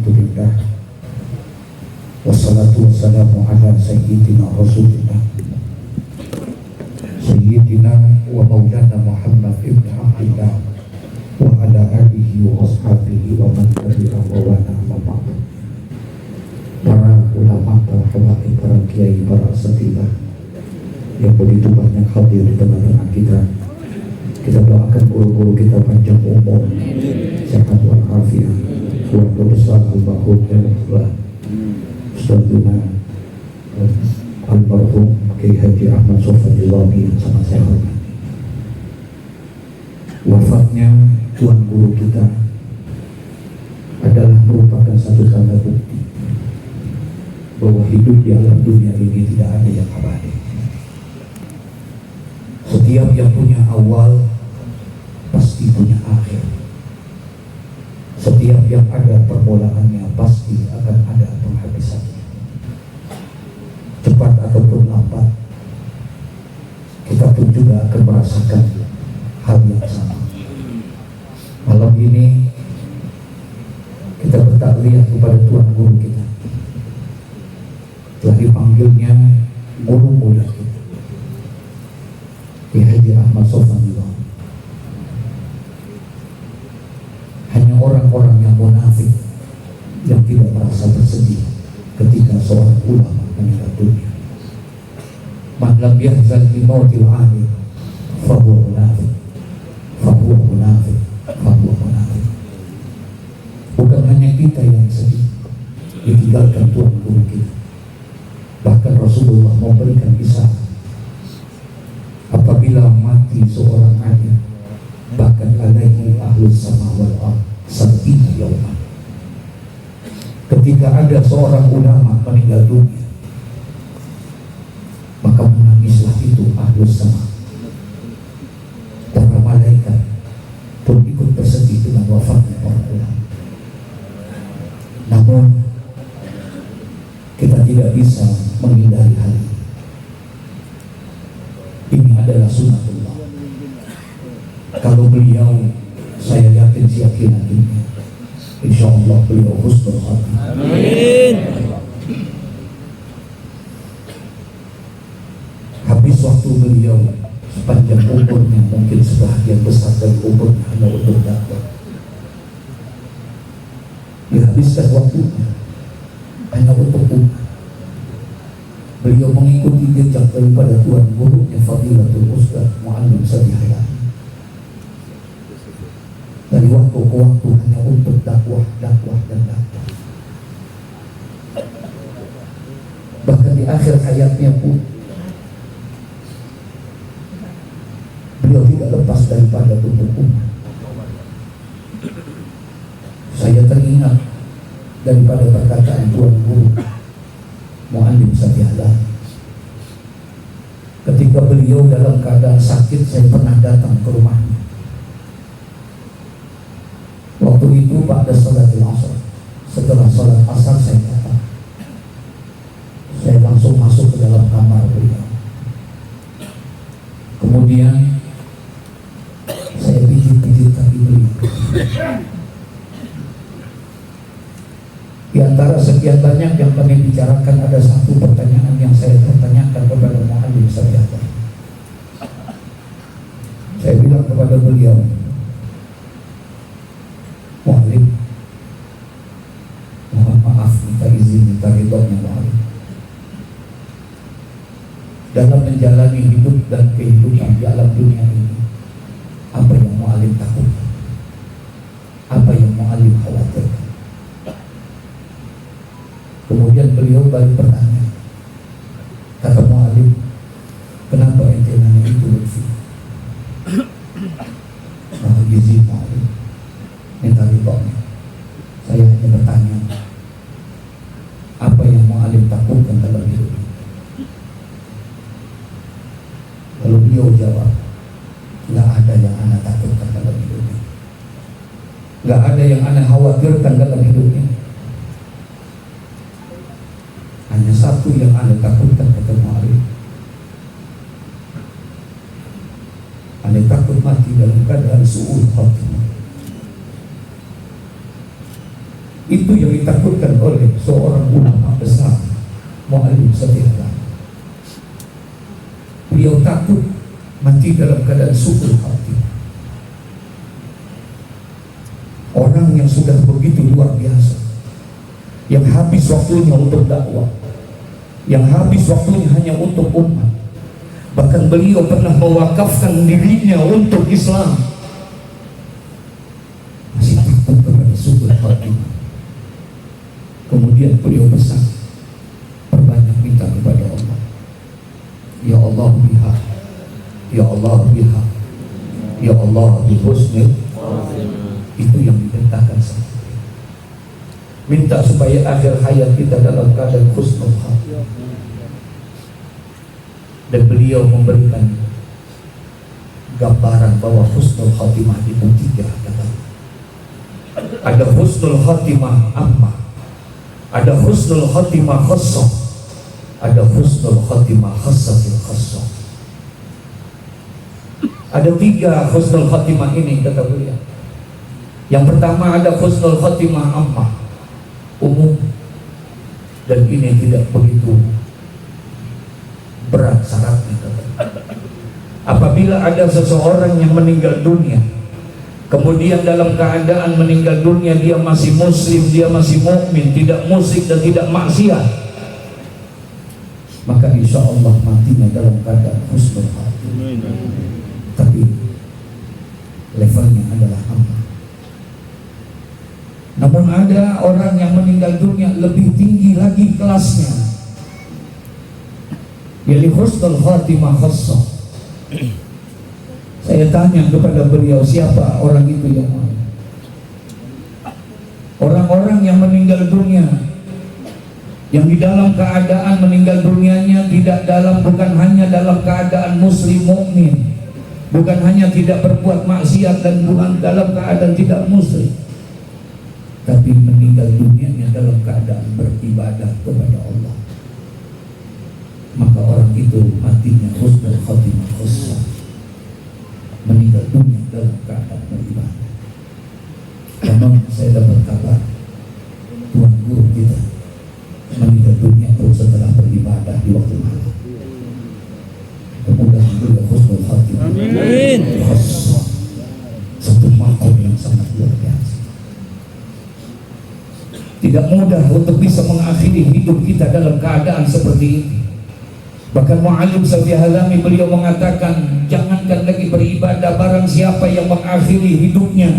Alhamdulillah. Wassalatu wassalamu ala sayyidina Rasulillah Sayyidina wa maulana Muhammad ibn Abdillah wa ala alihi wa ashabihi wa man tabi'ahu wa nama ba'du. Para ulama, para habaib, para kiai, para asatidz yang begitu banyak hadir di tengah-tengah kita. Kita doakan guru-guru kita panjang umur, sehat walafiat, keluarga besar almarhum Ustadzuna almarhum Kiai Haji Ahmad Sofadillahi yang sangat saya hormati. Wafatnya tuan guru kita adalah merupakan satu tanda bukti bahwa hidup di alam dunia ini tidak ada yang abadi. Setiap yang punya awal pasti punya akhir. Setiap yang ada permulaannya pasti akan ada penghabisannya. Cepat ataupun lambat, kita pun juga akan merasakan hal yang sama. Malam ini kita bertakliah kepada tuan guru kita. Telah dipanggilnya guru muda kita, Kiai Haji Ahmad Sofadillahi. Hanya orang-orang yang munafik yang tidak merasa bersedih ketika seorang ulama meninggal dunia. Man lam yahzan bi mautil alim fahuwa munafik, fahuwa munafik, fahuwa munafik. Bukan hanya kita yang sedih ditinggalkan tuan guru kita, bahkan Rasulullah memberikan isyarat apabila mati seorang alim, bahkan alaihi ahlus sama wal ard sab'ina yawman. Ketika ada seorang ulama meninggal dunia, maka menangislah itu ahlus sama. Para malaikat pun ikut bersedih dengan wafatnya orang ulama. Namun kita tidak bisa menghindari hal ini. Ini adalah sunnatullah. Kalau beliau, saya yakin siyakinan ini, insya Allah beliau husnul khatimah. Amin. Habis waktu beliau sepanjang umurnya, mungkin sebahagian besar dari umurnya hanya untuk dakwah. Dihabiskan waktunya hanya untuk umat. Beliau mengikuti jejak daripada tuan gurunya Fadilatul Ustaz Muallim Sadihaya. Dari waktu ke waktu hanya untuk dakwah, dakwah, dan dakwah. Bahkan di akhir hayatnya pun beliau tidak lepas daripada untuk umat. Saya teringat daripada perkataan tuan guru Muallim Sadihaya. Ketika beliau dalam keadaan sakit, saya pernah datang ke rumahnya. Waktu itu pada sholatul asar, setelah sholat asar saya datang. Saya langsung masuk ke dalam kamar beliau. Kemudian saya pijit-pijit kaki beliau. Di antara sekian banyak yang kami bicarakan, ada satu pertanyaan yang saya pertanyakan kepada Muallim Sadihaya. Saya bilang kepada beliau, Muallim, mohon maaf, minta izin, minta ridhonya Muallim. Dalam menjalani hidup dan kehidupan di alam dunia ini, apa yang Muallim takutkan? Apa yang Muallim khawatirkan? Kemudian beliau balik bertanya, kata Muallim, kenapa ente nanya itu Lutfi? Mohon izin Muallim, minta ridhonya. Saya hanya bertanya, apa yang Muallim takutkan dalam hidup ini? Kalau beliau jawab, nggak ada yang anak takutkan dalam hidup ini, nggak ada yang anak khawatirkan dalam hidup ini. Hanya satu yang anda takutkan, kata Muallim. Anda takut mati dalam keadaan su'ul khatimah. Itu yang ditakutkan oleh seorang ulama besar, Mu'allim Safiyullah. Beliau takut mati dalam keadaan su'ul khatimah. Orang yang sudah begitu luar biasa, yang habis waktunya untuk dakwah, yang habis waktunya hanya untuk umat. Bahkan beliau pernah mewakafkan dirinya untuk Islam. Masih takut kepada su'ul khatimah. Kemudian beliau pesan, perbanyak minta kepada Allah. Ya Allah biha, Ya Allah biha, Ya Allah bihusnil. Itu yang diperintahkan saya. Minta supaya akhir hayat kita dalam keadaan husnul khatimah. Dan beliau memberikan gambaran bahwa husnul khatimah itu 3 kata. Ada husnul khatimah ammah, ada husnul khatimah khassah, ada husnul khatimah khassatil khassah. Ada 3 husnul khatimah ini kata beliau. Yang pertama ada husnul khatimah ammah, umum, dan ini tidak begitu berat syaratnya kata. Apabila ada seseorang yang meninggal dunia, kemudian dalam keadaan meninggal dunia dia masih muslim, dia masih mukmin, tidak musyrik dan tidak maksiat, maka insya Allah matinya dalam keadaan husnul khatimah. Tapi levelnya adalah aman. Namun ada orang yang meninggal dunia lebih tinggi lagi kelasnya, yaitu husnul khatimah khassah. Saya tanya kepada beliau, siapa orang itu yang mana? Orang-orang yang meninggal dunia, yang di dalam keadaan meninggal dunianya bukan hanya dalam keadaan muslim mukmin, bukan hanya tidak berbuat maksiat dan bukan dalam keadaan tidak muslim, tapi meninggal dunianya dalam keadaan beribadah kepada Allah. Maka orang itu matinya husnul khatimah khassah, meninggal dunia dalam keadaan beribadah. Karena saya dapat kabar tuan guru kita meninggal dunia terus setelah beribadah di waktu malam. Mudah-mudahan beliau husnul khatimah. Amin. Khassah, satu makom yang sangat luar biasa. Tidak mudah untuk bisa mengakhiri hidup kita dalam keadaan seperti ini. Bahkan Mu'allim Safiyullah beliau mengatakan, jangankan lagi beribadah, barang siapa yang mengakhiri hidupnya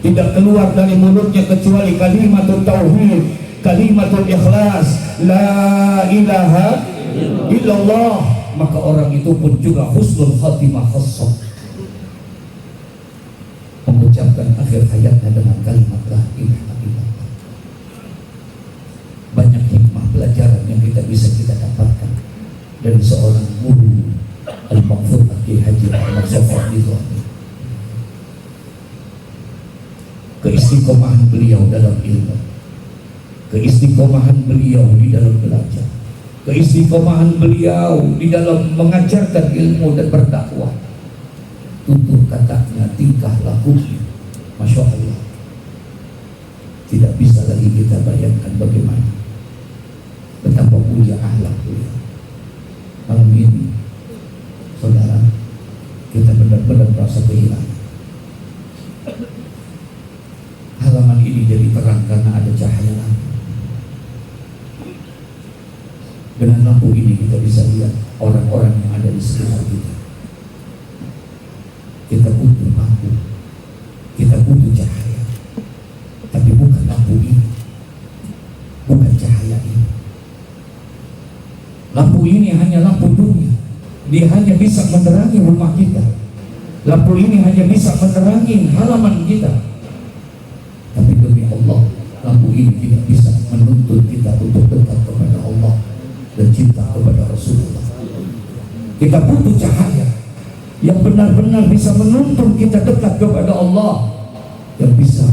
tidak keluar dari mulutnya kecuali kalimatul tauhid, kalimatul ikhlas, la ilaha illallah, maka orang itu pun juga husnul khatimah khassah, mengucapkan akhir hayatnya dengan kalimat la ilaha illallah. Banyak hikmah pelajaran yang bisa kita dapatkan dari seorang guru Al-Maghfur Kiai Haji Ahmad Shafar itu. Keistiqomahan beliau dalam ilmu, keistiqomahan beliau di dalam belajar, keistiqomahan beliau di dalam mengajarkan ilmu dan berdakwah, tutur katanya, tingkah lakunya, Masya Allah, tidak bisa lagi kita bayangkan bagaimana betapa mulia akhlak beliau. Malam ini, saudara, kita benar-benar merasa kehilangan. Halaman ini jadi terang karena ada cahaya lampu. Dengan lampu ini kita bisa lihat orang-orang yang ada di sekitar kita. Kita butuh lampu, kita butuh cahaya, tapi bukan lampu ini, bukan cahaya ini. Lampu ini hanya lampu dunia. Dia hanya bisa menerangi rumah kita. Lampu ini hanya bisa menerangi halaman kita. Tapi demi Allah, lampu ini tidak bisa menuntut kita untuk dekat kepada Allah dan cinta kepada Rasulullah. Kita butuh cahaya yang benar-benar bisa menuntun kita dekat kepada Allah, yang bisa